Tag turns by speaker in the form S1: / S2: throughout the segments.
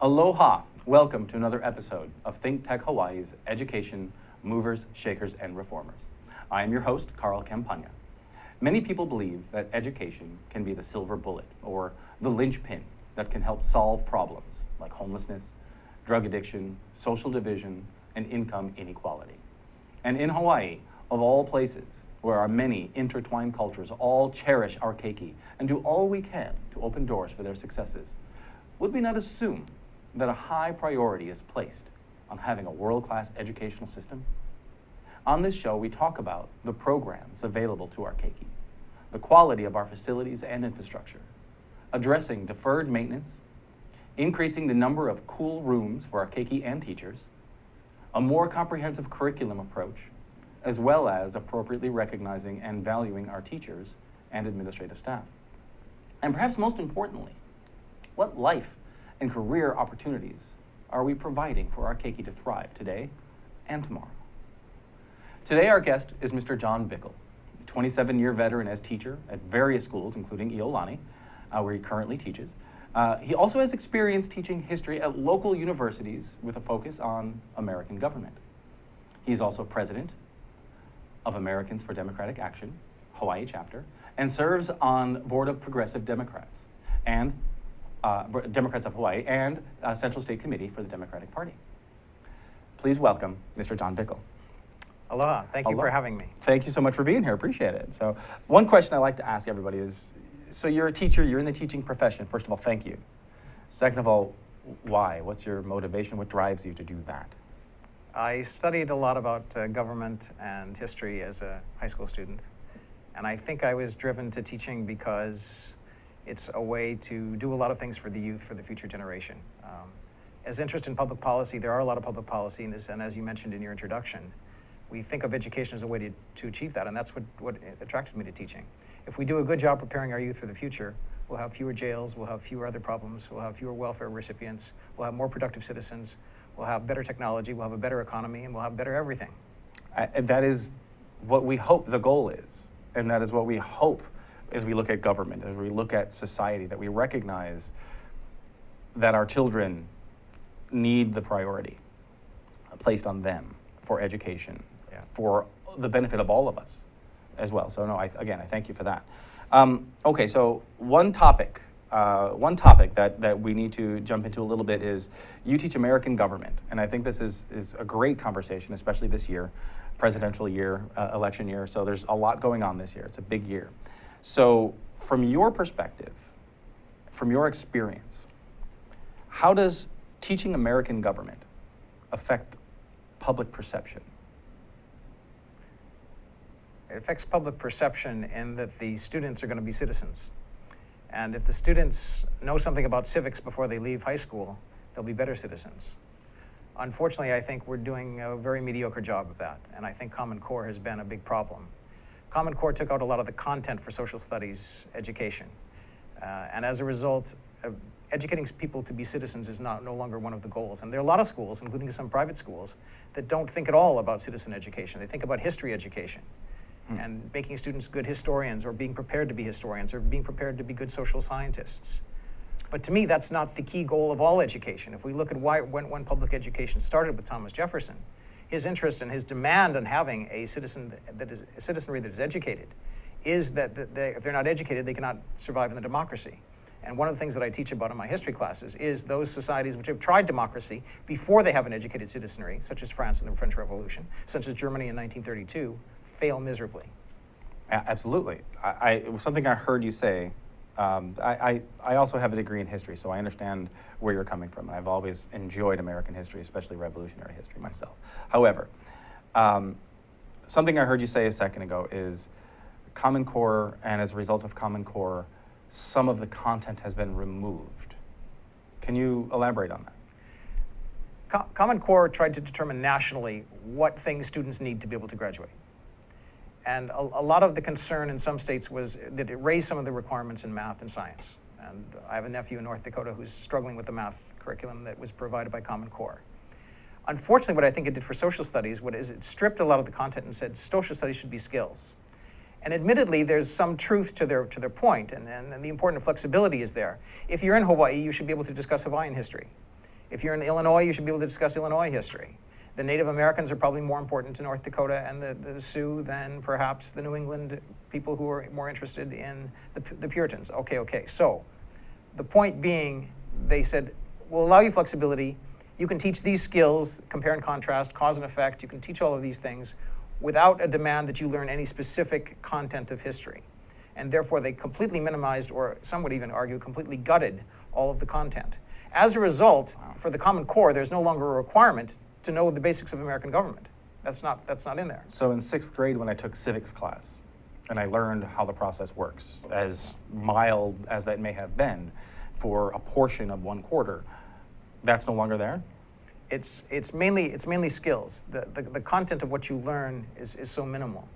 S1: Aloha! Welcome to another episode of Think Tech Hawaii's Education, Movers, Shakers, and Reformers. I am your host, Carl Campagna. Many people believe that education can be the silver bullet or the linchpin that can help solve problems like homelessness, drug addiction, social division, and income inequality. And in Hawaii, of all places, where our many intertwined cultures all cherish our keiki and do all we can to open doors for their successes, would we not assume that a high priority is placed on having a world-class educational system? On this show, we talk about the programs available to our keiki, the quality of our facilities and infrastructure, addressing deferred maintenance, increasing the number of cool rooms for our keiki and teachers, a more comprehensive curriculum approach, as well as appropriately recognizing and valuing our teachers and administrative staff. And perhaps most importantly, what life and career opportunities are we providing for our keiki to thrive today and tomorrow? Today, our guest is Mr. John Bickel, a 27-year veteran as teacher at various schools, including Iolani, where he currently teaches. He also has experience teaching history at local universities with a focus on American government. He's also president of Americans for Democratic Action, Hawaii chapter, and serves on Board of Progressive Democrats and Democrats of Hawaii and Central State Committee for the Democratic Party. Please welcome Mr. John Bickel.
S2: Aloha. Thank you for having me.
S1: Thank you so much for being here. Appreciate it. So one question I like to ask everybody is, so you're a teacher, you're in the teaching profession. First of all, thank you. Second of all, why? What's your motivation? What drives you to do that?
S2: I studied a lot about government and history as a high school student. And I think I was driven to teaching because it's a way to do a lot of things for the youth, for the future generation. As interest in public policy, there are a lot of public policies, and as you mentioned in your introduction, we think of education as a way to achieve that, and that's what attracted me to teaching. If we do a good job preparing our youth for the future, we'll have fewer jails, we'll have fewer other problems, we'll have fewer welfare recipients, we'll have more productive citizens, we'll have better technology, we'll have a better economy, and we'll have better everything.
S1: And that is what we hope the goal is, and that is what we hope as we look at government, as we look at society, that we recognize that our children need the priority placed on them for education, for the benefit of all of us as well. So no, again, I thank you for that. Okay, so one topic that we need to jump into a little bit is you teach American government, and I think this is a great conversation, especially this year, presidential year, election year, so there's a lot going on this year. It's a big year. So from your perspective, from your experience, how does teaching American government affect public perception?
S2: It affects public perception in that the students are going to be citizens. And if the students know something about civics before they leave high school, they'll be better citizens. Unfortunately, I think we're doing a very mediocre job of that, and I think Common Core has been a big problem. Common Core took out a lot of the content for social studies education. And as a result, educating people to be citizens is no longer one of the goals. And there are a lot of schools, including some private schools, that don't think at all about citizen education. They think about history education and making students good historians, or being prepared to be historians, or being prepared to be good social scientists. But to me, that's not the key goal of all education. If we look at when public education started with Thomas Jefferson, his interest and his demand on having a citizenry that is educated is that if they're not educated, they cannot survive in the democracy. And one of the things that I teach about in my history classes is those societies which have tried democracy before they have an educated citizenry, such as France in the French Revolution, such as Germany in 1932, fail miserably.
S1: Absolutely. It was something I heard you say. I also have a degree in history, so I understand where you're coming from. I've always enjoyed American history, especially revolutionary history myself. However, something I heard you say a second ago is Common Core, and as a result of Common Core, some of the content has been removed. Can you elaborate on that?
S2: Common Core tried to determine nationally what things students need to be able to graduate. And a lot of the concern in some states was that it raised some of the requirements in math and science. And I have a nephew in North Dakota who's struggling with the math curriculum that was provided by Common Core. Unfortunately, what I think it did for social studies is it stripped a lot of the content and said social studies should be skills. And admittedly, there's some truth to their point, and the important flexibility is there. If you're in Hawaii, you should be able to discuss Hawaiian history. If you're in Illinois, you should be able to discuss Illinois history. The Native Americans are probably more important to North Dakota and the Sioux than perhaps the New England people who are more interested in the Puritans. Okay. So the point being, they said, we'll allow you flexibility. You can teach these skills, compare and contrast, cause and effect. You can teach all of these things without a demand that you learn any specific content of history. And therefore, they completely minimized, or some would even argue, completely gutted all of the content. As a result, for the Common Core, there's no longer a requirement to know the basics of American government. That's not in there.
S1: So in 6th grade, when I took civics class, and I learned how the process works, as mild as that may have been for a portion of 1 quarter, that's no longer there?
S2: It's mainly skills. The content of what you learn is so minimal.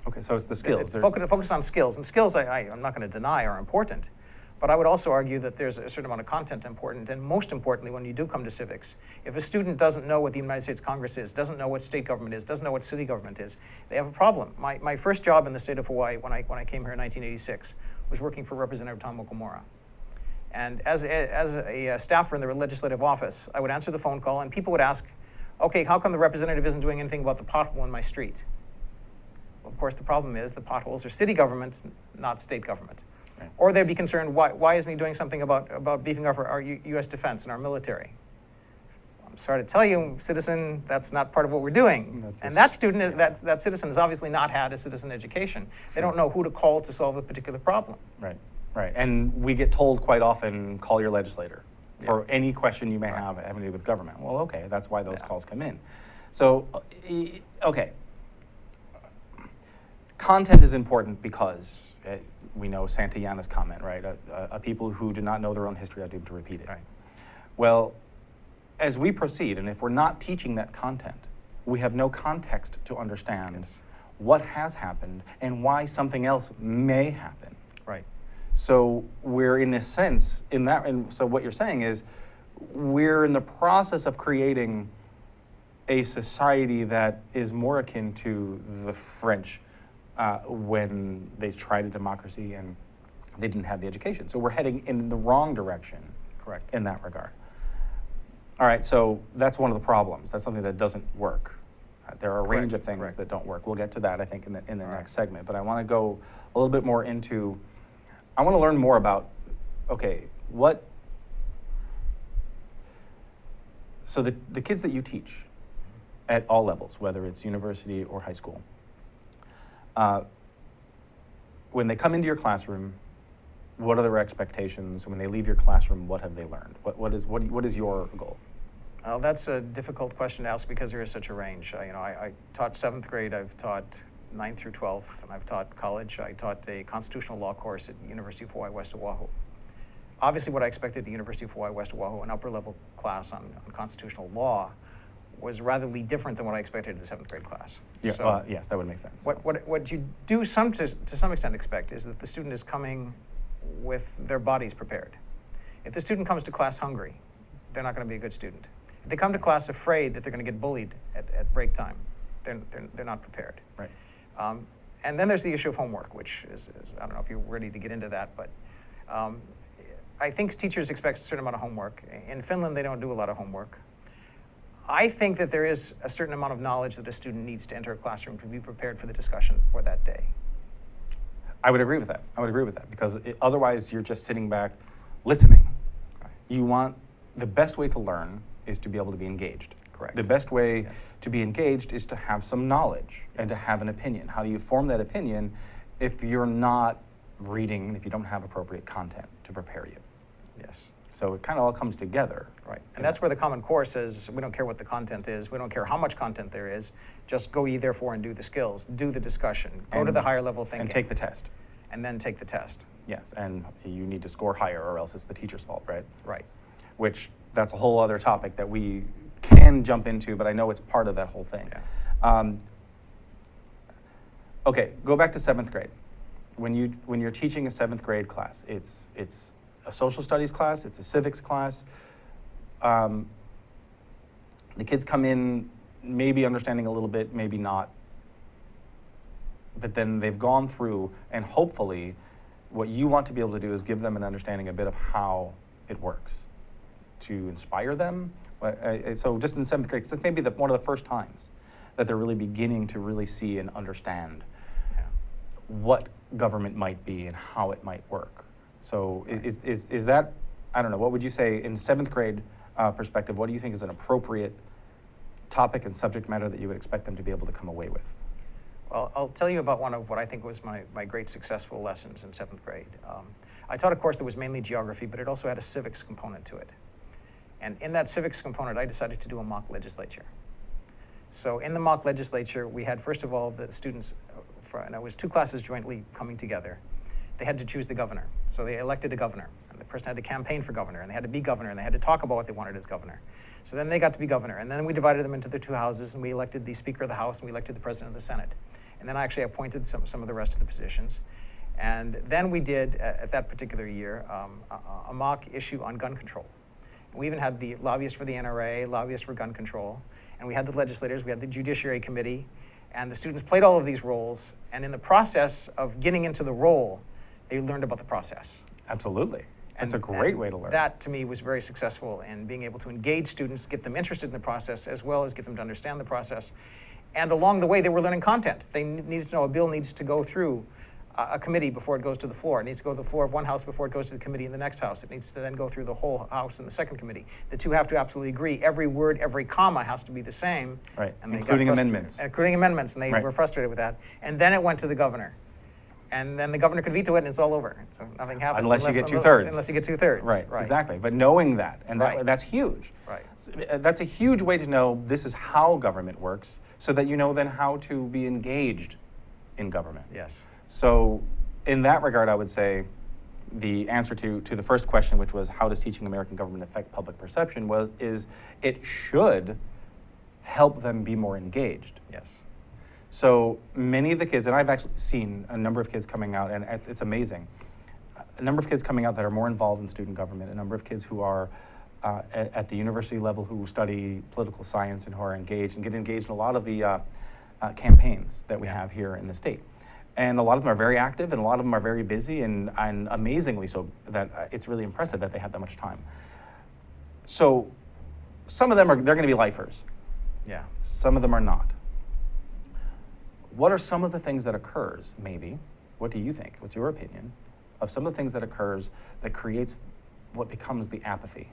S1: Okay, so it's the skills.
S2: It's focused on skills, and skills I'm not going to deny are important, but I would also argue that there's a certain amount of content important, and most importantly, when you do come to civics, if a student doesn't know what the United States Congress is, doesn't know what state government is, doesn't know what city government is, they have a problem. My first job in the state of Hawaii when I came here in 1986 was working for Representative Tom Okamura. And as a staffer in the legislative office, I would answer the phone call, and people would ask, okay, how come the representative isn't doing anything about the pothole in my street? Well, of course, the problem is the potholes are city government, not state government. Right. Or they'd be concerned, why isn't he doing something about beefing up our U.S. defense and our military? I'm sorry to tell you, citizen, that's not part of what we're doing. That citizen has obviously not had a citizen education. They don't know who to call to solve a particular problem.
S1: Right. And we get told quite often, call your legislator for any question you may have having to do with government. Well, okay, that's why those calls come in. So, okay. Content is important because we know Santayana's comment, right? A people who do not know their own history are doomed to repeat it.
S2: Right.
S1: Well, as we proceed, and if we're not teaching that content, we have no context to understand what has happened and why something else may happen.
S2: Right.
S1: So we're in a sense, and so what you're saying is we're in the process of creating a society that is more akin to the French when they tried a democracy and they didn't have the education. So we're heading in the wrong direction.
S2: Correct.
S1: In that regard. All right, so that's one of the problems. That's something that doesn't work. There are a range of things that don't work. We'll get to that, I think, in the next segment. But I want to go a little bit more into, I want to learn more about, okay, so the kids that you teach at all levels, whether it's university or high school, when they come into your classroom, what are their expectations? When they leave your classroom, what have they learned? What is your goal?
S2: Well, that's a difficult question to ask because there is such a range. I taught 7th grade, I've taught 9th through 12th, and I've taught college. I taught a constitutional law course at University of Hawaii West Oahu. Obviously, what I expected at the University of Hawaii West Oahu, an upper level class on constitutional law, was ratherly different than what I expected in the 7th grade class.
S1: Yeah, so yes, that would make sense.
S2: What you do to some extent expect is that the student is coming with their bodies prepared. If the student comes to class hungry, they're not going to be a good student. If they come to class afraid that they're going to get bullied at break time, they're not prepared.
S1: Right.
S2: And then there's the issue of homework, which is I don't know if you're ready to get into that, but I think teachers expect a certain amount of homework. In Finland, they don't do a lot of homework. I think that there is a certain amount of knowledge that a student needs to enter a classroom to be prepared for the discussion for that day.
S1: I would agree with that because otherwise you're just sitting back listening. Right. The best way to learn is to be able to be engaged.
S2: Correct.
S1: The best way to be engaged is to have some knowledge and to have an opinion. How do you form that opinion if you're not reading, if you don't have appropriate content to prepare you?
S2: Yes.
S1: So it kind of all comes together.
S2: Right. And that's where the Common Core says, we don't care what the content is, we don't care how much content there is, just go ye therefore and do the skills, do the discussion, go to the higher level thinking.
S1: And take the test.
S2: And then take the test.
S1: Yes, and you need to score higher or else it's the teacher's fault, right?
S2: Right.
S1: Which, that's a whole other topic that we can jump into, but I know it's part of that whole thing.
S2: Yeah.
S1: Okay, go back to 7th grade. When you're teaching a 7th grade class, it's a social studies class, it's a civics class. The kids come in maybe understanding a little bit, maybe not. But then they've gone through, and hopefully what you want to be able to do is give them an understanding a bit of how it works. to inspire them? So just in 7th grade, 'cause that's maybe one of the first times that they're really beginning to really see and understand what government might be and how it might work. So is that, I don't know, what would you say in 7th grade perspective, what do you think is an appropriate topic and subject matter that you would expect them to be able to come away with?
S2: Well, I'll tell you about one of what I think was my great successful lessons in 7th grade. I taught a course that was mainly geography, but it also had a civics component to it. And in that civics component, I decided to do a mock legislature. So in the mock legislature, we had, first of all, the students, and it was 2 classes jointly coming together. They had to choose the governor. So they elected a governor, and the person had to campaign for governor, and they had to be governor, and they had to talk about what they wanted as governor. So then they got to be governor, and then we divided them into the 2 houses, and we elected the Speaker of the House, and we elected the President of the Senate. And then I actually appointed some of the rest of the positions. And then we did, at that particular year, a mock issue on gun control. And we even had the lobbyist for the NRA, lobbyist for gun control, and we had the legislators, we had the Judiciary Committee, and the students played all of these roles, and in the process of getting into the role, they learned about the process.
S1: Absolutely. That's a great way to learn.
S2: That, to me, was very successful in being able to engage students, get them interested in the process, as well as get them to understand the process. And along the way, they were learning content. They needed to know a bill needs to go through a committee before it goes to the floor. It needs to go to the floor of one house before it goes to the committee in the next house. It needs to then go through the whole house in the second committee. The 2 have to absolutely agree. Every word, every comma has to be the same.
S1: Right,
S2: and
S1: including amendments.
S2: Including amendments, and they were frustrated with that. And then it went to the governor. And then the governor could veto it, and it's all over. So nothing happens.
S1: Unless you get 2/3.
S2: Unless you get 2/3.
S1: Right, exactly. But knowing that, and that's huge.
S2: Right.
S1: That's a huge way to know this is how government works, so that you know then how to be engaged in government.
S2: Yes.
S1: So in that regard, I would say the answer to the first question, which was how does teaching American government affect public perception, is it should help them be more engaged.
S2: Yes.
S1: So many of the kids, and I've actually seen a number of kids coming out, and it's amazing, a number of kids coming out that are more involved in student government, a number of kids who are at the university level who study political science and who are engaged and get engaged in a lot of the campaigns that we have here in the state. And a lot of them are very active, and a lot of them are very busy, and amazingly so, that it's really impressive that they have that much time. So some of them they're going to be lifers.
S2: Yeah.
S1: Some of them are not. What are some of the things that occurs, maybe, what do you think, what's your opinion, of some of the things that occurs that creates what becomes the apathy?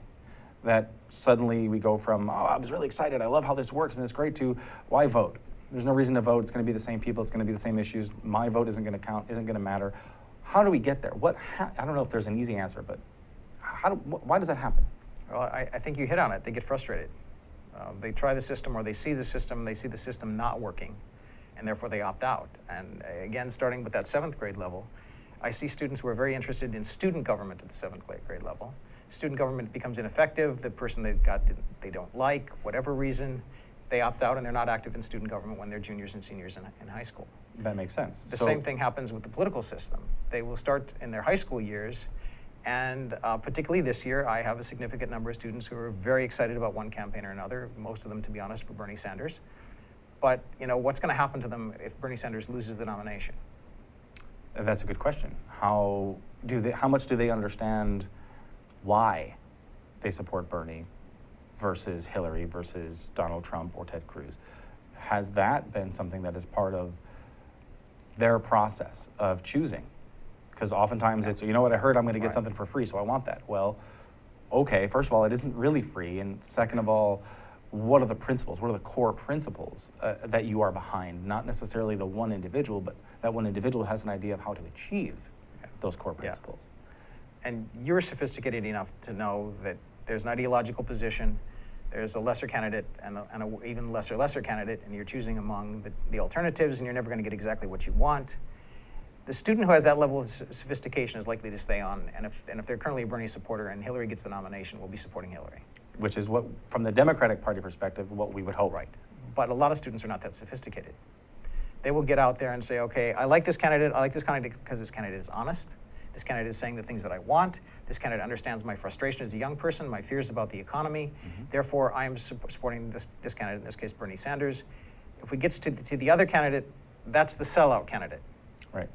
S1: That suddenly we go from, oh, I was really excited, I love how this works and it's great, to why vote? There's no reason to vote, it's going to be the same people, it's going to be the same issues, my vote isn't going to count, isn't going to matter. How do we get there? I don't know if there's an easy answer, but why does that happen?
S2: Well, I think you hit on it. They get frustrated. They try the system, or they see the system not working, and therefore they opt out. And again, starting with that 7th grade level, I see students who are very interested in student government at the 7th grade level. Student government becomes ineffective. The person they don't like, whatever reason, they opt out, and they're not active in student government when they're juniors and seniors in high school.
S1: That makes sense.
S2: The same thing happens with the political system. They will start in their high school years, and particularly this year, I have a significant number of students who are very excited about one campaign or another, most of them, to be honest, for Bernie Sanders. But what's going to happen to them if Bernie Sanders loses the nomination?
S1: That's a good question. How much do they understand why they support Bernie versus Hillary versus Donald Trump or Ted Cruz? Has that been something that is part of their process of choosing? Because oftentimes it's, you know what, I heard I'm going to get something for free, so I want that. Well, okay, first of all, it isn't really free, and second of all, what are the principles, what are the core principles that you are behind? Not necessarily the one individual, but that one individual has an idea of how to achieve those core principles.
S2: Yeah. And you're sophisticated enough to know that there's an ideological position, there's a lesser candidate and an even lesser candidate, and you're choosing among the alternatives, and you're never going to get exactly what you want. The student who has that level of sophistication is likely to stay on, and if they're currently a Bernie supporter and Hillary gets the nomination, we'll be supporting Hillary.
S1: Which is what, from the Democratic Party perspective, what we would hope.
S2: Right. But a lot of students are not that sophisticated. They will get out there and say, okay, I like this candidate because this candidate is honest. This candidate is saying the things that I want. This candidate understands my frustration as a young person, my fears about the economy. Therefore, I am supporting this candidate, in this case, Bernie Sanders. If we get to the other candidate, that's the sellout candidate.
S1: Right.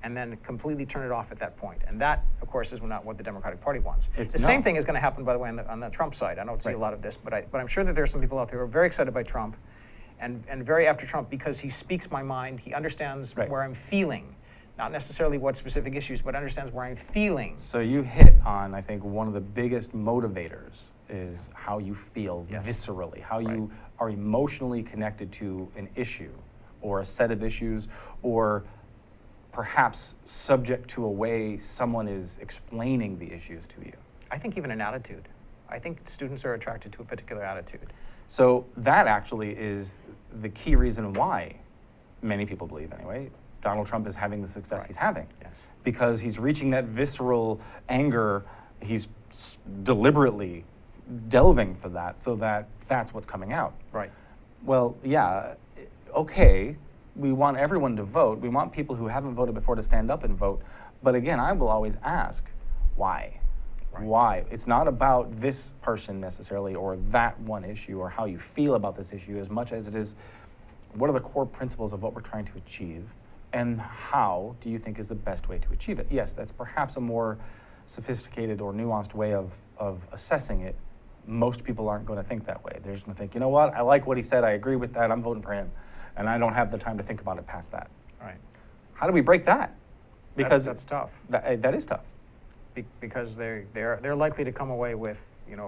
S2: and then completely turn it off at that point. And that, of course, is not what the Democratic Party wants.
S1: It's
S2: the same thing is going to happen, by the way, on the Trump side. I don't see a lot of this, but I'm sure that there are some people out there who are very excited by Trump and very after Trump because he speaks my mind. He understands where I'm feeling. Not necessarily what specific issues, but understands where I'm feeling.
S1: So you hit on, I think, one of the biggest motivators is how you feel viscerally, how you are emotionally connected to an issue or a set of issues, or perhaps subject to a way someone is explaining the issues to you.
S2: I think even an attitude. I think students are attracted to a particular attitude.
S1: So that actually is the key reason why many people believe, anyway, Donald Trump is having the success he's having.
S2: Yes.
S1: Because he's reaching that visceral anger, he's deliberately delving for that so that that's what's coming out.
S2: Right.
S1: Well, yeah, okay, we want everyone to vote. We want people who haven't voted before to stand up and vote. But again, I will always ask, why? Right. Why? It's not about this person necessarily or that one issue or how you feel about this issue as much as it is what are the core principles of what we're trying to achieve and how do you think is the best way to achieve it? Yes, that's perhaps a more sophisticated or nuanced way of assessing it. Most people aren't going to think that way. They're just going to think, you know what, I like what he said, I agree with that, I'm voting for him. And I don't have the time to think about it past that.
S2: Right.
S1: How do we break that? Because
S2: that's tough.
S1: That is tough.
S2: Because they're likely to come away with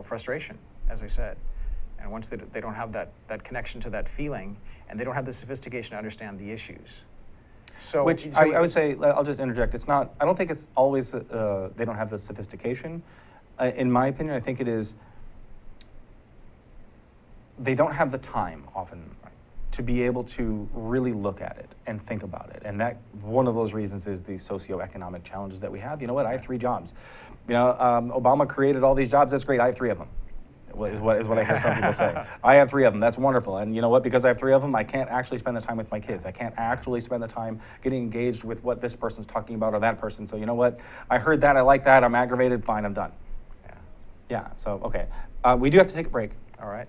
S2: frustration, as I said. And once they don't have that connection to that feeling, and they don't have the sophistication to understand the issues. So,
S1: I would say, I'll just interject, it's not, I don't think it's always they don't have the sophistication. In my opinion, I think it is, they don't have the time often to be able to really look at it and think about it. And that, one of those reasons is the socio-economic challenges that we have. You know what, I have 3 jobs. You know, Obama created all these jobs, that's great, I have 3 of them. Is what I hear some people say. I have 3 of them, that's wonderful. And you know what, because I have 3 of them, I can't actually spend the time with my kids. I can't actually spend the time getting engaged with what this person's talking about or that person. So you know what, I heard that, I like that, I'm aggravated, fine, I'm done. Yeah, so, okay. We do have to take a break.
S2: All right.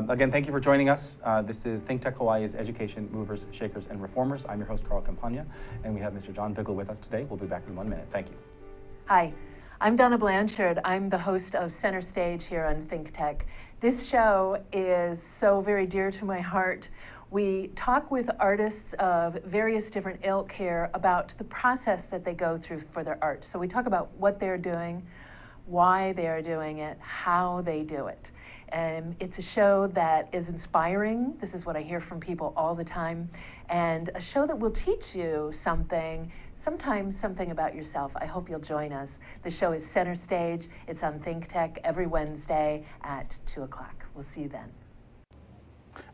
S1: Again, thank you for joining us. This is Think Tech Hawaii's Education, Movers, Shakers, and Reformers. I'm your host, Carl Campagna, and we have Mr. John Bickel with us today. We'll be back in 1 minute. Thank you.
S3: Hi, I'm Donna Blanchard. I'm the host of Center Stage here on Think Tech. This show is so very dear to my heart. We talk with artists of various different ilk here about the process that they go through for their art. So we talk about what they're doing, why they're doing it, how they do it. And it's a show that is inspiring. This is what I hear from people all the time. And a show that will teach you something, sometimes something about yourself. I hope you'll join us. The show is Center Stage. It's on Think Tech every Wednesday at 2 o'clock. We'll see you then.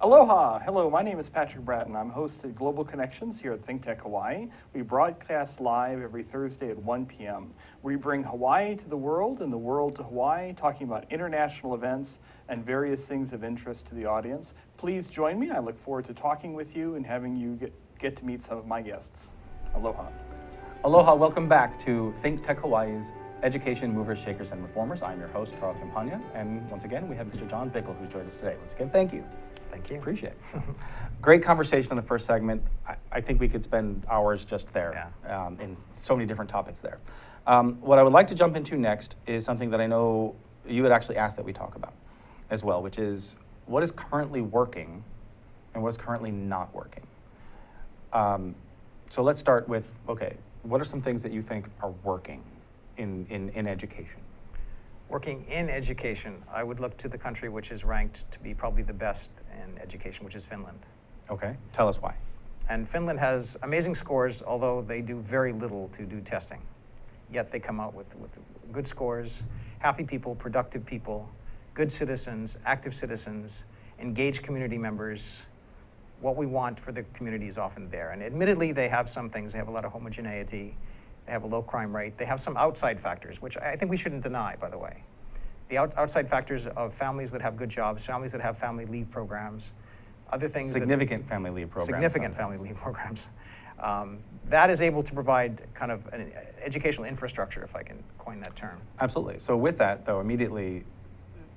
S4: Aloha! Hello, my name is Patrick Bratton. I'm host of Global Connections here at Think Tech Hawaii. We broadcast live every Thursday at 1 p.m. We bring Hawaii to the world and the world to Hawaii, talking about international events and various things of interest to the audience. Please join me. I look forward to talking with you and having you get to meet some of my guests. Aloha.
S1: Aloha, welcome back to Think Tech Hawaii's Education, Movers, Shakers, and Reformers. I'm your host, Carl Campagna, and once again, we have Mr. John Bickel, who's joined us today. Once again, thank you.
S2: Thank you.
S1: Appreciate it. Great conversation in the first segment. I think we could spend hours just there, in so many different topics there. What I would like to jump into next is something that I know you had actually asked that we talk about as well, which is what is currently working and what is currently not working. So let's start with, okay, what are some things that you think are working in education?
S2: Working in education, I would look to the country which is ranked to be probably the best in education, which is Finland.
S1: Okay, tell us why.
S2: And Finland has amazing scores, although they do very little to do testing. Yet they come out with good scores, happy people, productive people, good citizens, active citizens, engaged community members. What we want for the community is often there. And admittedly, they have some things. They have a lot of homogeneity. They have a low crime rate. They have some outside factors, which I think we shouldn't deny, by the way. The outside factors of families that have good jobs, families that have family leave programs, other things.
S1: Significant family leave programs.
S2: Significant family leave programs. That is able to provide kind of an educational infrastructure, if I can coin that term.
S1: Absolutely. So with that, though, immediately,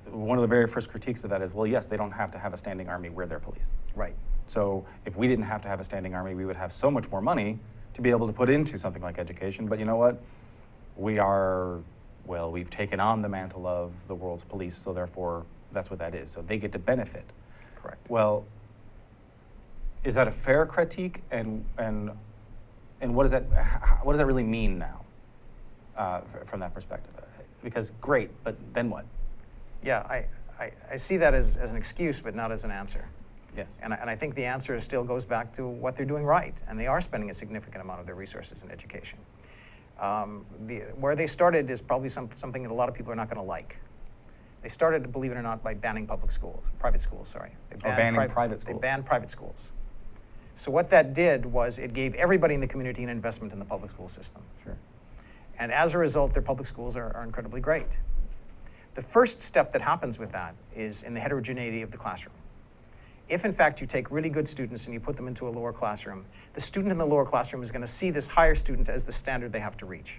S1: one of the very first critiques of that is, well, yes, they don't have to have a standing army, we're their police.
S2: Right.
S1: So if we didn't have to have a standing army, we would have so much more money to be able to put into something like education. But you know what? We've taken on the mantle of the world's police, so therefore that's what that is. So they get to benefit.
S2: Correct.
S1: Well, is that a fair critique? And what does that really mean now from that perspective? Because great, but then what?
S2: Yeah, I see that as an excuse, but not as an answer.
S1: Yes.
S2: And I think the answer still goes back to what they're doing right, and they are spending a significant amount of their resources in education. Where they started is probably something that a lot of people are not going to like. They started, believe it or not, by banning private schools. They
S1: banning private schools.
S2: They banned private schools. So what that did was it gave everybody in the community an investment in the public school system.
S1: Sure.
S2: And as a result, their public schools are incredibly great. The first step that happens with that is in the heterogeneity of the classroom. If, in fact, you take really good students and you put them into a lower classroom, the student in the lower classroom is going to see this higher student as the standard they have to reach.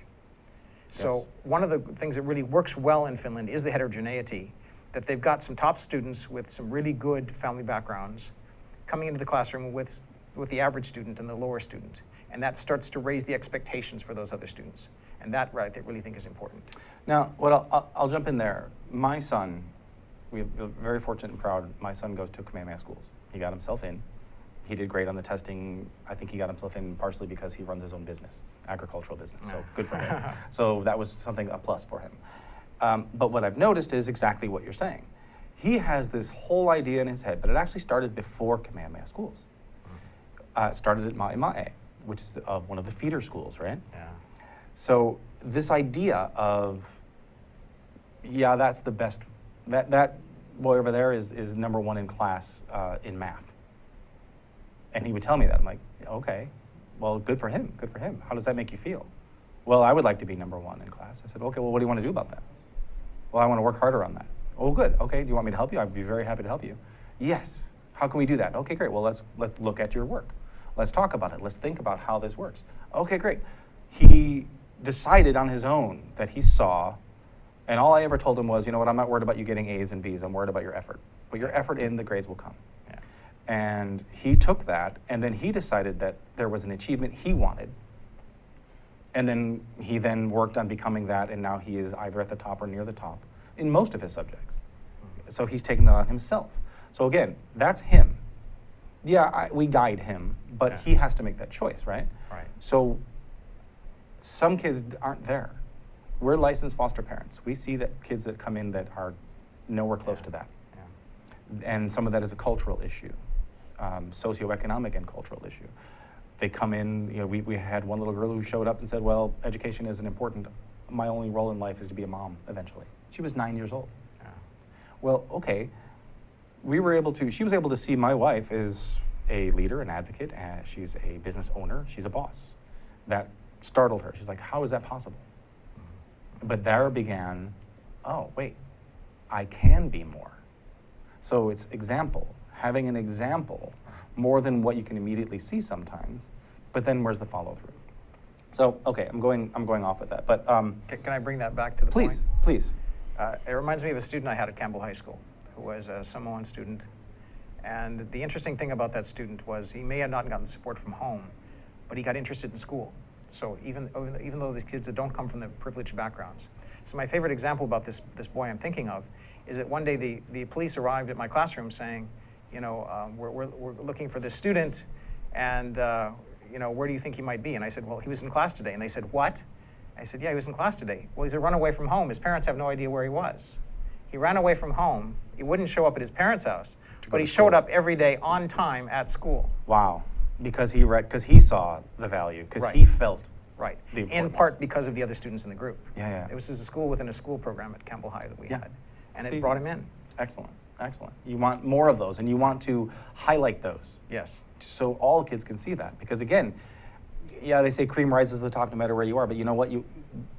S1: Yes.
S2: So one of the things that really works well in Finland is the heterogeneity, that they've got some top students with some really good family backgrounds coming into the classroom with the average student and the lower student. And that starts to raise the expectations for those other students. And that, right, I really think is important.
S1: Now, I'll jump in there. My son, we're very fortunate and proud. My son goes to Kamehameha schools. He got himself in. He did great on the testing. I think he got himself in partially because he runs his own business, agricultural business. So good for him. So that was a plus for him. But what I've noticed is exactly what you're saying. He has this whole idea in his head, but it actually started before Kamehameha schools. It started at Ma'e, which is one of the feeder schools, right?
S2: Yeah.
S1: So this idea of, yeah, that's the best, that boy over there is number one in class in math. And he would tell me that. I'm like, okay, well, good for him, good for him. How does that make you feel? Well, I would like to be number one in class. I said, okay, well, what do you want to do about that? Well, I want to work harder on that. Oh, good, okay, do you want me to help you? I'd be very happy to help you. Yes, how can we do that? Okay, great, well, let's look at your work. Let's talk about it, let's think about how this works. Okay, great. He decided on his own that he saw, and all I ever told him was, you know what, I'm not worried about you getting A's and B's, I'm worried about your effort. Put your effort in, the grades will come.
S2: Yeah.
S1: And he took that, and then he decided that there was an achievement he wanted, and then he worked on becoming that, and now he is either at the top or near the top in most of his subjects. So he's taken that on himself. So again, that's him. Yeah, we guide him, but
S2: Yeah.
S1: he has to make that choice, right?
S2: Right.
S1: So some kids aren't there. We're licensed foster parents. We see that kids that come in that are nowhere close to that.
S2: Yeah.
S1: And some of that is a cultural issue, socioeconomic and cultural issue. They come in, you know, we had one little girl who showed up and said, well, education isn't important. My only role in life is to be a mom eventually. She was 9 years old.
S2: Yeah.
S1: Well, okay. She was able to see my wife as a leader, an advocate, and she's a business owner, she's a boss. That startled her. She's like, how is that possible? But there began, oh, wait, I can be more. So it's example, having an example more than what you can immediately see sometimes, but then where's the follow through? So, okay, I'm going off with that, but
S2: Can I bring that back to the point?
S1: Please.
S2: It reminds me of a student I had at Campbell High School who was a Samoan student. And the interesting thing about that student was he may have not gotten support from home, but he got interested in school. So even though the kids that don't come from the privileged backgrounds. So my favorite example about this boy I'm thinking of is that one day the police arrived at my classroom saying, you know, we're looking for this student, and you know, where do you think he might be? And I said, well, he was in class today. And they said, what? I said, yeah, he was in class today. Well, he's a runaway from home. His parents have no idea where he was. He ran away from home. He wouldn't show up at his parents' house, but he showed up every day on time at school.
S1: Wow, because he saw the value, because he felt
S2: Right,
S1: the
S2: in
S1: importance.
S2: part because of the other students in the group.
S1: Yeah.
S2: It was a school within a school program at Campbell High that we
S1: Yeah.
S2: had, and
S1: See,
S2: it brought him in.
S1: Excellent. You want more of those, and you want to highlight those,
S2: Yes.
S1: so all kids can see that. Because again, yeah, they say cream rises to the top no matter where you are, but you know what?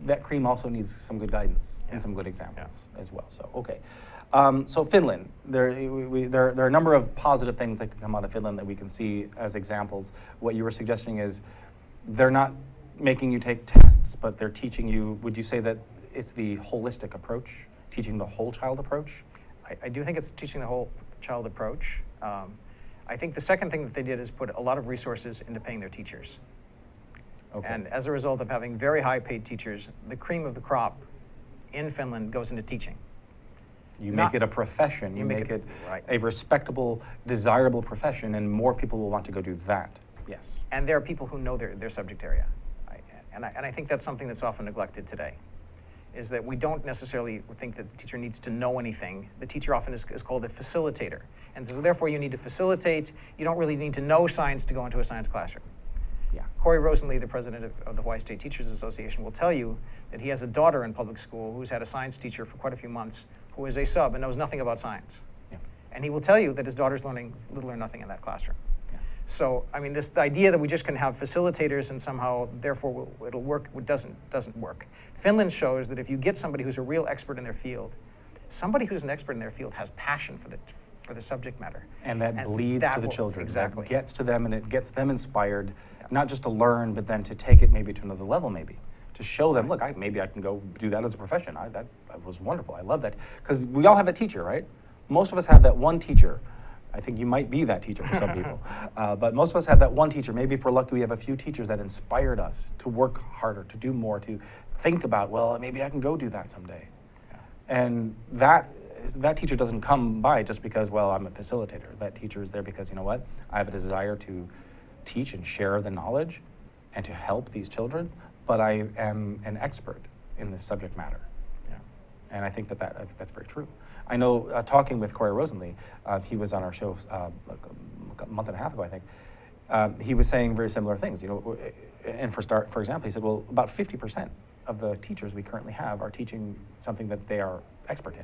S1: That cream also needs some good guidance and some good examples as well. So okay, so Finland, there are a number of positive things that can come out of Finland that we can see as examples. What you were suggesting is they're not making you take tests, but they're teaching you. Would you say that it's the holistic approach, teaching the whole child approach?
S2: I do think it's teaching the whole child approach. I think the second thing that they did is put a lot of resources into paying their teachers.
S1: Okay.
S2: And as a result of having very high paid teachers, the cream of the crop in Finland goes into teaching.
S1: You
S2: Not-
S1: make it a profession. You make it
S2: right.
S1: a respectable, desirable profession, and more people will want to go do that. Yes.
S2: And there are people who know their subject area. And I think that's something that's often neglected today, is that we don't necessarily think that the teacher needs to know anything. The teacher often is called a facilitator. And so therefore you need to facilitate. You don't really need to know science to go into a science classroom.
S1: Yeah.
S2: Corey Rosenlee, the president of the Hawaii State Teachers Association, will tell you that he has a daughter in public school who's had a science teacher for quite a few months who is a sub and knows nothing about science.
S1: Yeah.
S2: And he will tell you that his daughter's learning little or nothing in that classroom.
S1: Yes.
S2: So, I mean, the idea that we just can have facilitators and somehow, therefore, it'll work, doesn't work. Finland shows that if you get somebody who's a real expert in their field, somebody who's an expert in their field has passion for the subject matter.
S1: And that bleeds to the
S2: will-
S1: children.
S2: Exactly.
S1: That gets to them, and it gets them inspired, not just to learn, but then to take it maybe to another level, maybe. To show them, look, maybe I can go do that as a profession. That was wonderful. I love that. Because we all have a teacher, right? Most of us have that one teacher. I think you might be that teacher for some people. But most of us have that one teacher. Maybe if we're lucky, we have a few teachers that inspired us to work harder, to do more, to think about, well, maybe I can go do that someday. And that teacher doesn't come by just because, well, I'm a facilitator. That teacher is there because, you know what? I have a desire to teach and share the knowledge and to help these children, but I am an expert in this subject matter.
S2: Yeah.
S1: And I think that's very true. I know, talking with Corey Rosenlee, he was on our show like a month and a half ago, I think. He was saying very similar things. You know, and for example, he said, well, about 50% of the teachers we currently have are teaching something that they are expert in,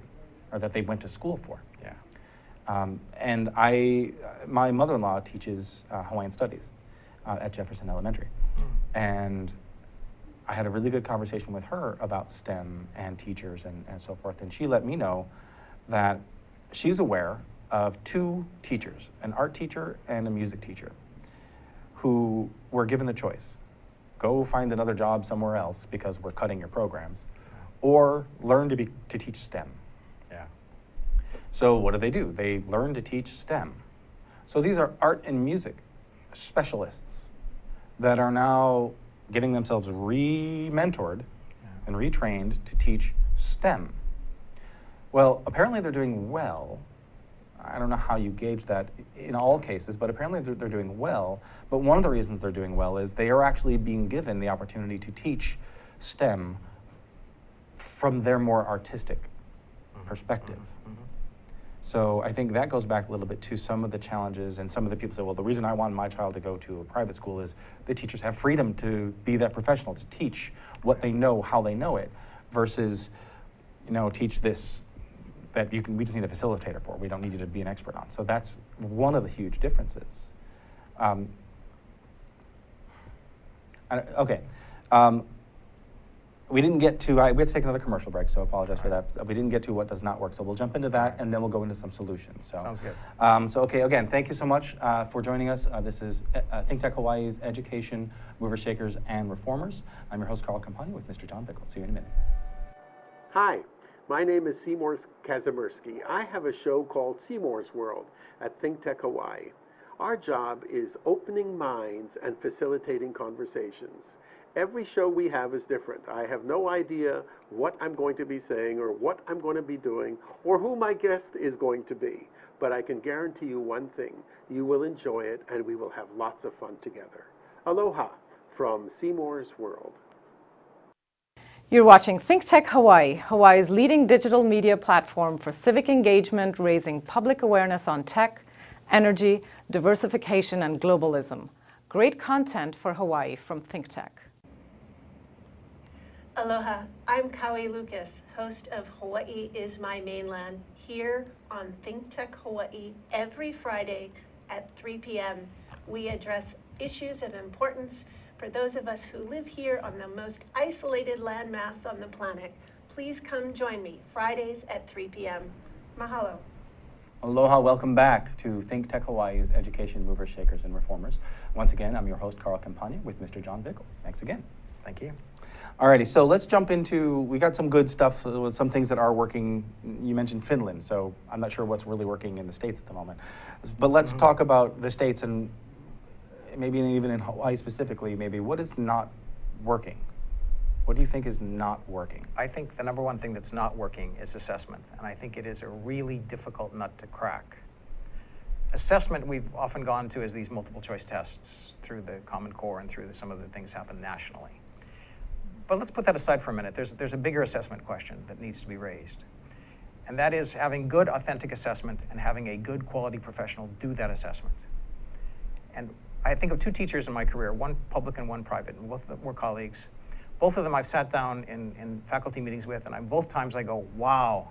S1: or that they went to school for.
S2: Yeah.
S1: And my mother-in-law teaches Hawaiian studies at Jefferson Elementary, and I had a really good conversation with her about STEM and teachers and so forth, and she let me know that she's aware of two teachers, an art teacher and a music teacher, who were given the choice. Go find another job somewhere else because we're cutting your programs, or learn to teach STEM.
S2: Yeah.
S1: So what do? They learn to teach STEM. So these are art and music specialists that are now getting themselves re-mentored and retrained to teach STEM. Well, apparently they're doing well. I don't know how you gauge that in all cases, but apparently they're doing well. But one of the reasons they're doing well is they are actually being given the opportunity to teach STEM from their more artistic perspective. So I think that goes back a little bit to some of the challenges, and some of the people say, well, the reason I want my child to go to a private school is the teachers have freedom to be that professional, to teach what they know, how they know it, versus, you know, teach this that we just need a facilitator for. We don't need you to be an expert on. So that's one of the huge differences. Okay. We didn't get to, we had to take another commercial break, so I apologize for that. We didn't get to what does not work, so we'll jump into that, and then we'll go into some solutions. So,
S2: Sounds good.
S1: So, okay, again, thank you so much for joining us. This is Think Tech Hawaii's Education, Movers, Shakers, and Reformers. I'm your host, Carl Campagna, with Mr. John Bickel. See you in a minute.
S5: Hi, my name is Seymour Kazimirski. I have a show called Seymour's World at Think Tech Hawaii. Our job is opening minds and facilitating conversations. Every show we have is different. I have no idea what I'm going to be saying or what I'm going to be doing or who my guest is going to be. But I can guarantee you one thing, you will enjoy it and we will have lots of fun together. Aloha from Seymour's World.
S6: You're watching Think Tech Hawaii, Hawaii's leading digital media platform for civic engagement, raising public awareness on tech, energy, diversification, and globalism. Great content for Hawaii from Think Tech.
S7: Aloha, I'm Kaui Lucas, host of Hawaii is My Mainland, here on Think Tech Hawaii every Friday at 3 p.m. We address issues of importance for those of us who live here on the most isolated landmass on the planet. Please come join me Fridays at 3 p.m. Mahalo.
S1: Aloha, welcome back to Think Tech Hawaii's Education, Movers, Shakers, and Reformers. Once again, I'm your host, Carl Campagna, with Mr. John Bickel. Thanks again.
S2: Thank you.
S1: Alrighty, so let's jump into, we got some good stuff with some things that are working. You mentioned Finland, so I'm not sure what's really working in the States at the moment. But let's talk about the States, and maybe even in Hawaii specifically, maybe what is not working? What do you think is not working?
S2: I think the number one thing that's not working is assessment, and I think it is a really difficult nut to crack. Assessment we've often gone to as these multiple choice tests through the Common Core and through some of the things happen nationally. But let's put that aside for a minute. There's a bigger assessment question that needs to be raised. And that is having good, authentic assessment and having a good quality professional do that assessment. And I think of two teachers in my career, one public and one private, and both of them were colleagues. Both of them I've sat down in faculty meetings with, and both times I go, wow,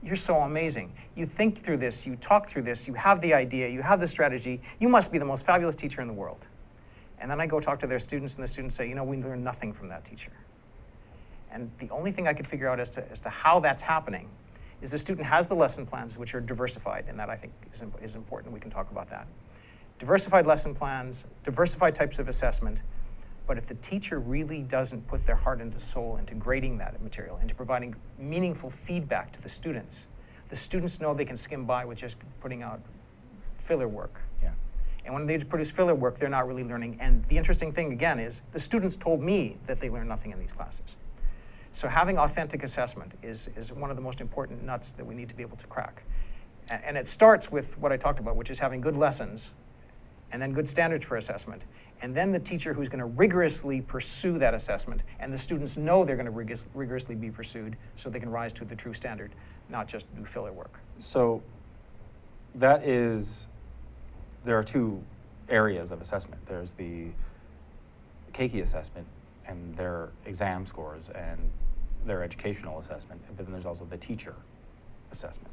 S2: you're so amazing. You think through this, you talk through this, you have the idea, you have the strategy, you must be the most fabulous teacher in the world. And then I go talk to their students, and the students say, you know, we learned nothing from that teacher. And the only thing I could figure out as to how that's happening is the student has the lesson plans, which are diversified, and that I think is important. We can talk about that. Diversified lesson plans, diversified types of assessment, but if the teacher really doesn't put their heart and soul into grading that material, into providing meaningful feedback to the students know they can skim by with just putting out filler work.
S1: Yeah.
S2: And when they produce filler work, they're not really learning. And the interesting thing, again, is the students told me that they learned nothing in these classes. So having authentic assessment is one of the most important nuts that we need to be able to crack. And it starts with what I talked about, which is having good lessons and then good standards for assessment. And then the teacher who's going to rigorously pursue that assessment, and the students know they're going to rigorously be pursued so they can rise to the true standard, not just do filler work.
S1: So there are two areas of assessment. There's the keiki assessment and their exam scores and their educational assessment, but then there's also the teacher assessment.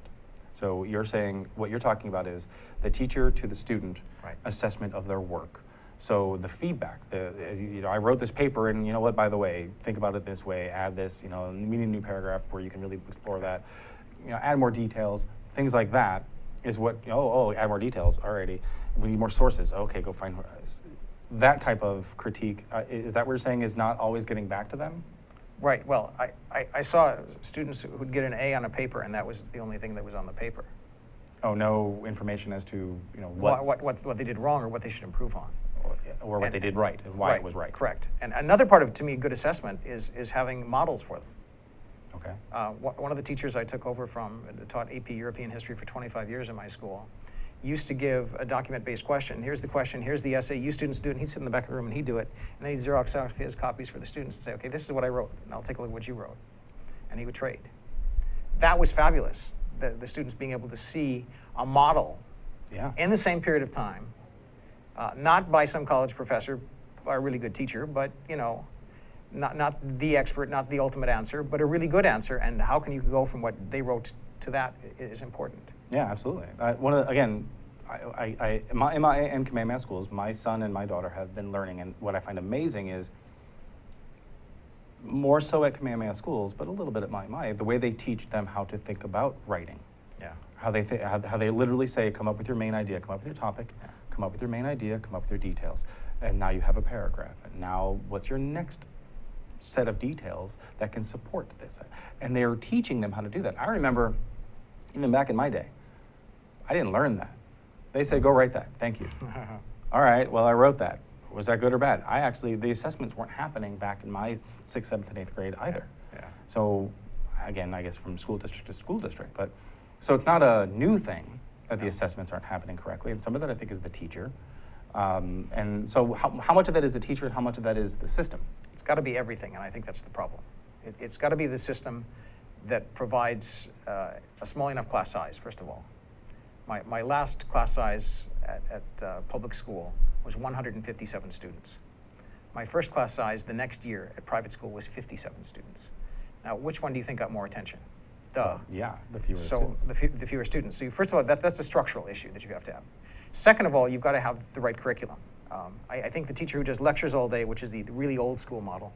S1: So you're saying, what you're talking about is the teacher to the student assessment of their work. So the feedback, I wrote this paper, and you know what, by the way, think about it this way, add this, we need a new paragraph where you can really explore that, add more details, things like that is what, add more details, alrighty, we need more sources, okay, go find more. That type of critique, is that what you're saying is not always getting back to them?
S2: Right, well, I saw students who'd get an A on a paper, and that was the only thing that was on the paper.
S1: Oh, no information as to,
S2: what they did wrong or what they should improve on.
S1: Or what they did right, and why it was right.
S2: Correct. And another part of, to me, good assessment is having models for them.
S1: Okay.
S2: One of the teachers I took over from, taught AP European history for 25 years in my school, used to give a document-based question. Here's the question, here's the essay, you students do it, and he'd sit in the back of the room and he'd do it, and then he'd Xerox out his copies for the students and say, okay, this is what I wrote, and I'll take a look at what you wrote. And he would trade. That was fabulous, the students being able to see a model in the same period of time, not by some college professor, or a really good teacher, but not the expert, not the ultimate answer, but a really good answer. And how can you go from what they wrote to that is important.
S1: Yeah, absolutely. In Kamehameha schools, my son and my daughter have been learning, and what I find amazing is more so at Kamehameha schools, but a little bit at my the way they teach them how to think about writing.
S2: Yeah.
S1: How they literally say, come up with your main idea, come up with your topic, come up with your main idea, come up with your details, and now you have a paragraph. And now, what's your next set of details that can support this? And they're teaching them how to do that. I remember, even back in my day, I didn't learn that. They say, go write that. Thank you. All right, well, I wrote that. Was that good or bad? The assessments weren't happening back in my 6th, 7th, and 8th grade either.
S2: Yeah.
S1: So, again, I guess from school district to school district. But so it's not a new thing that the assessments aren't happening correctly. And some of that, I think, is the teacher. And so how much of that is the teacher and how much of that is the system?
S2: It's got to be everything, and I think that's the problem. It's got to be the system that provides a small enough class size, first of all. My last class size at public school was 157 students. My first class size the next year at private school was 57 students. Now, which one do you think got more attention?
S1: Yeah, the fewer
S2: so
S1: students.
S2: The fewer students. So first of all, that's a structural issue that you have to have. Second of all, you've got to have the right curriculum. I think the teacher who just lectures all day, which is the really old school model,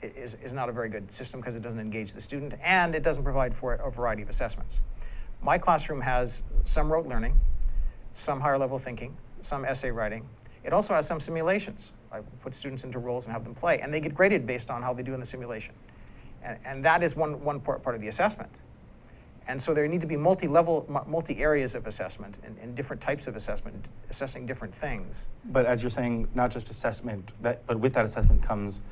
S2: is not a very good system because it doesn't engage the student and it doesn't provide for a variety of assessments. My classroom has some rote learning, some higher level thinking, some essay writing. It also has some simulations. I put students into roles and have them play, and they get graded based on how they do in the simulation. And that is one part of the assessment. And so there need to be multi-level, multi-areas of assessment and different types of assessment, assessing different things.
S1: But as you're saying, not just assessment, but with that assessment comes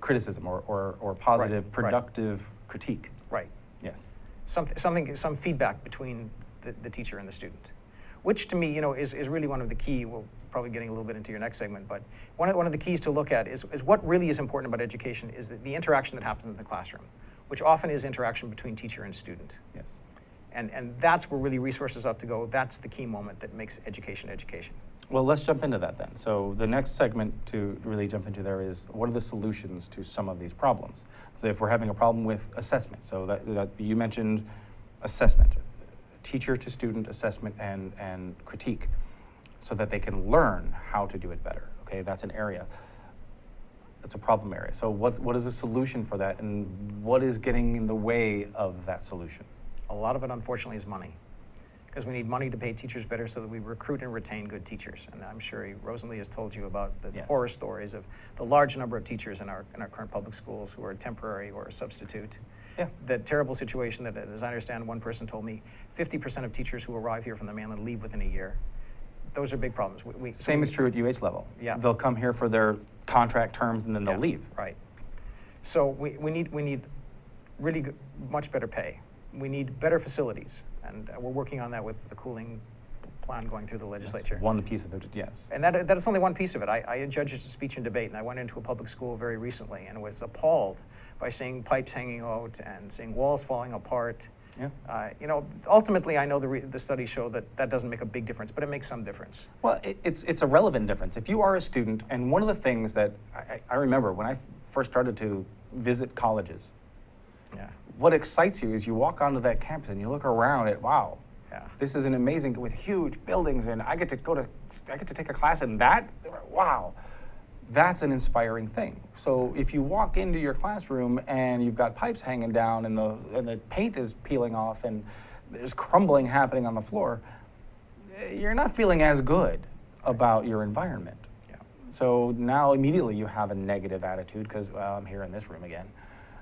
S1: criticism or positive,
S2: Right,
S1: productive critique.
S2: Right.
S1: Yes.
S2: Some feedback between the teacher and the student, which to me, is really one of the key. We'll probably getting a little bit into your next segment, but one of the keys to look at is what really is important about education is the interaction that happens in the classroom, which often is interaction between teacher and student.
S1: Yes.
S2: And that's where really resources ought to go. That's the key moment that makes education education.
S1: Well, let's jump into that then. So the next segment to really jump into there is, what are the solutions to some of these problems? So if we're having a problem with assessment, so that you mentioned assessment, teacher to student assessment and critique, so that they can learn how to do it better. Okay, that's an area. It's a problem area. So what is the solution for that, and what is getting in the way of that solution?
S2: A lot of it, unfortunately, is money, because we need money to pay teachers better so that we recruit and retain good teachers. And I'm sure Rosalie has told you about the
S1: Yes.
S2: horror stories of the large number of teachers in our current public schools who are temporary or a substitute.
S1: Yeah.
S2: The terrible situation that, as I understand, one person told me, 50% of teachers who arrive here from the mainland leave within a year. Those are big problems.
S1: Same is true at UH level.
S2: Yeah.
S1: They'll come here for their contract terms and then they'll
S2: Yeah,
S1: leave.
S2: Right. So we need really much better pay. We need better facilities, and we're working on that with the cooling plan going through the legislature.
S1: That's one piece of it, yes.
S2: And that is only one piece of it. I judged a speech and debate, and I went into a public school very recently and was appalled by seeing pipes hanging out and seeing walls falling apart.
S1: Yeah.
S2: Ultimately, I know the studies show that doesn't make a big difference, but it makes some difference.
S1: Well, it's a relevant difference. If you are a student, and one of the things that I remember when I first started to visit colleges,
S2: Yeah.
S1: what excites you is you walk onto that campus and you look around at, wow,
S2: Yeah.
S1: this is an amazing, with huge buildings, and I get to take a class in that. Wow, that's an inspiring thing. So if you walk into your classroom and you've got pipes hanging down and the paint is peeling off and there's crumbling happening on the floor, you're not feeling as good about your environment.
S2: Yeah.
S1: So now immediately you have a negative attitude because, well, I'm here in this room again.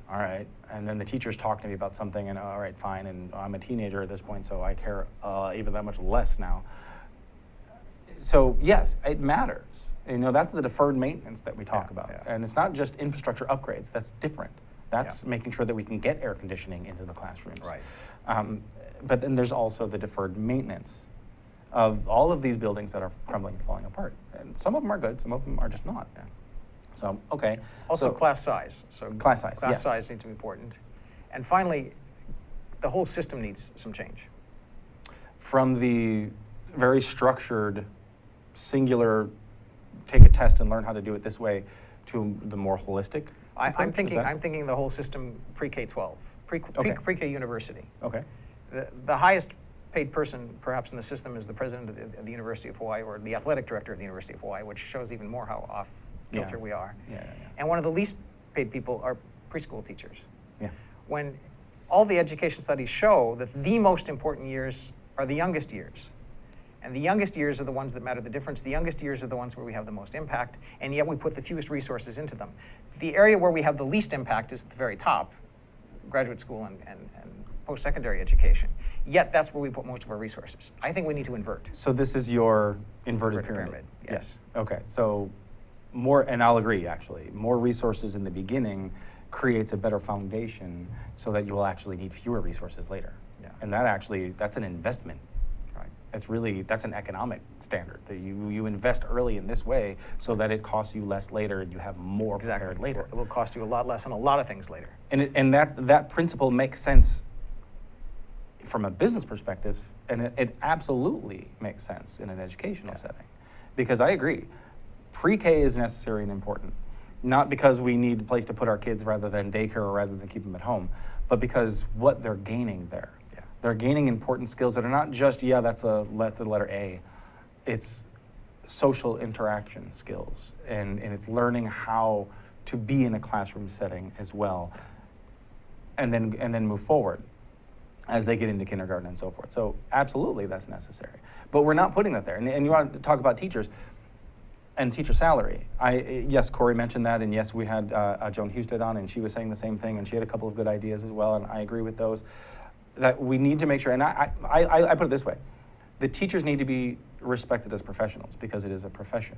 S1: All right, and then the teacher's talking to me about something, and all right, fine, and I'm a teenager at this point, so I care even that much less now. So yes, it matters. That's the deferred maintenance that we talk about.
S2: Yeah.
S1: And it's not just infrastructure upgrades, that's different. That's making sure that we can get air conditioning into the classrooms.
S2: Right.
S1: But then there's also the deferred maintenance of all of these buildings that are crumbling and falling apart. And some of them are good, some of them are just not.
S2: Yeah.
S1: So, okay.
S2: Also,
S1: So-
S2: class size. So
S1: Class size,
S2: Class
S1: yes.
S2: size needs to be important. And finally, the whole system needs some change.
S1: From the very structured, singular, take a test and learn how to do it this way, to the more holistic
S2: I'm
S1: approach? Is
S2: thinking
S1: that-
S2: the whole system pre-K-12,
S1: Okay.
S2: pre-K university.
S1: Okay.
S2: The highest paid person perhaps in the system is the president of the University of Hawaii, or the athletic director of the University of Hawaii, which shows even more how off kilter
S1: Yeah.
S2: we are.
S1: Yeah.
S2: And one of the least paid people are preschool teachers.
S1: Yeah.
S2: When all the education studies show that the most important years are the youngest years. And the youngest years are the ones that matter the difference. The youngest years are the ones where we have the most impact, and yet we put the fewest resources into them. The area where we have the least impact is at the very top, graduate school and post-secondary education. Yet that's where we put most of our resources. I think we need to invert.
S1: So this is your inverted
S2: Inverted
S1: pyramid?
S2: pyramid, yes.
S1: Okay, so more, and I'll agree actually, more resources in the beginning creates a better foundation so that you will actually need fewer resources later.
S2: Yeah.
S1: And that's an investment.
S2: Right.
S1: That's an economic standard, that you invest early in this way so that it costs you less later and you have more prepared later.
S2: It will cost you a lot less on a lot of things later.
S1: And that principle makes sense from a business perspective, and it absolutely makes sense in an educational setting. Because I agree, pre-K is necessary and important, not because we need a place to put our kids rather than daycare or rather than keep them at home, but because what they're gaining there.
S2: Yeah.
S1: They're gaining important skills that are not just, that's the letter A. It's social interaction skills, and it's learning how to be in a classroom setting as well, and then move forward as they get into kindergarten and so forth. So absolutely that's necessary. But we're not putting that there. And you want to talk about teachers. and teacher salary. Yes, Corey mentioned that, and yes, we had Joan Husted on, and she was saying the same thing, and she had a couple of good ideas as well, and I agree with those. That we need to make sure, and I put it this way, the teachers need to be respected as professionals because it is a profession.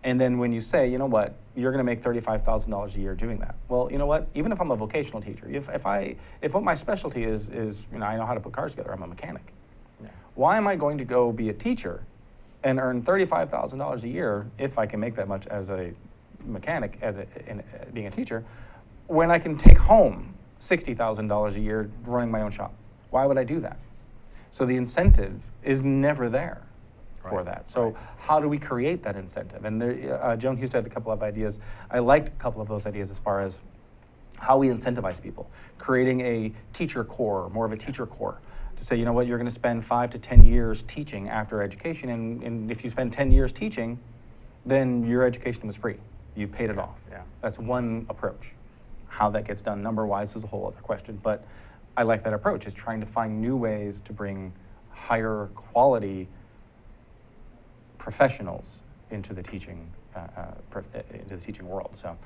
S1: And then when you say, you know what, you're going to make $35,000 a year doing that. Well, you know what, even if I'm a vocational teacher, if what my specialty is, you know, I know how to put cars together, I'm a mechanic. Yeah. Why am I going to go be a teacher and earn $35,000 a year if I can make that much as a mechanic, being a teacher, when I can take home $60,000 a year running my own shop? Why would I do that? So the incentive is never there for that. So how do we create that incentive? And there, Joan Husted had a couple of ideas. I liked a couple of those ideas as far as how we incentivize people. Creating a teacher corps, more of a teacher corps, to say, you know what, you're going to spend 5 to 10 years teaching after education, and if you spend 10 years teaching, then your education was free. You paid it off. Yeah. That's one approach. How that gets done number-wise is a whole other question, but I like that approach, is trying to find new ways to bring higher quality professionals into the teaching world. So,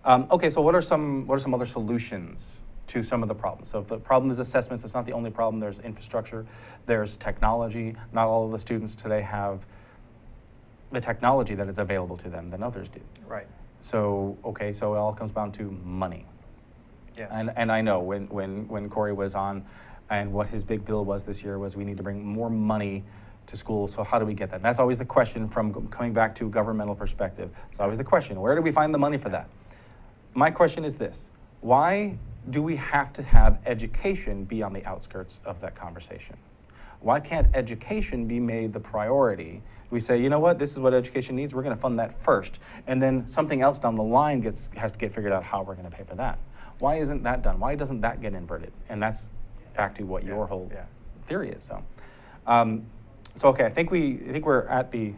S1: okay. So, what are some other solutions to some of the problems? So, if the problem is assessments, it's not the only problem. There's infrastructure, there's technology. Not all of the students today have the technology that is available to them than others do. Right. So, okay. So it all comes down to money. Yes. And I know when Corey was on, and what his big bill was this year was we need to bring more money to school. So how do we get that? And that's always the question from coming back to governmental perspective. It's always the question, where do we find the money for that? My question is this: why do we have to have education be on the outskirts of that conversation? Why can't education be made the priority? We say, you know what, this is what education needs, we're going to fund that first, and then something else down the line has to get figured out how we're going to pay for that. Why isn't that done? Why doesn't that get inverted? And that's back to what your whole theory is. So, so okay, I think we're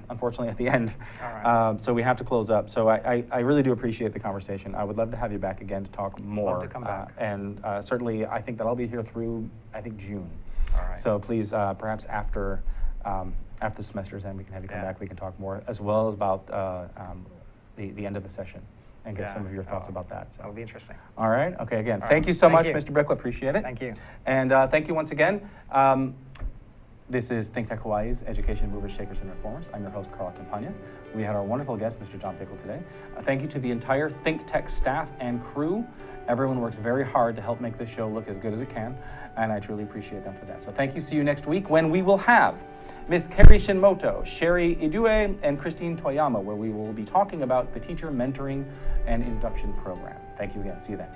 S1: unfortunately at the end. All right. So we have to close up. So I really do appreciate the conversation. I would love to have you back again to talk more.
S2: Love to come back.
S1: And certainly, I think that I'll be here through June.
S2: All right.
S1: So please, perhaps after the semester's end, we can have you come back. We can talk more, as well as about the end of the session, and get some of your thoughts about that. So
S2: that'll be interesting.
S1: All right. Okay. Again, thank you so much, Mr. Bickel. Appreciate it.
S2: Thank you.
S1: And thank you once again. This is Think Tech Hawaii's Education Movers, Shakers, and Reformers. I'm your host, Carl Campagna. We had our wonderful guest, Mr. John Bickel, today. Thank you to the entire Think Tech staff and crew. Everyone works very hard to help make this show look as good as it can, and I truly appreciate them for that. So thank you. See you next week when we will have Ms. Kerry Shinmoto, Sherry Idue, and Christine Toyama, where we will be talking about the Teacher Mentoring and Induction Program. Thank you again. See you then.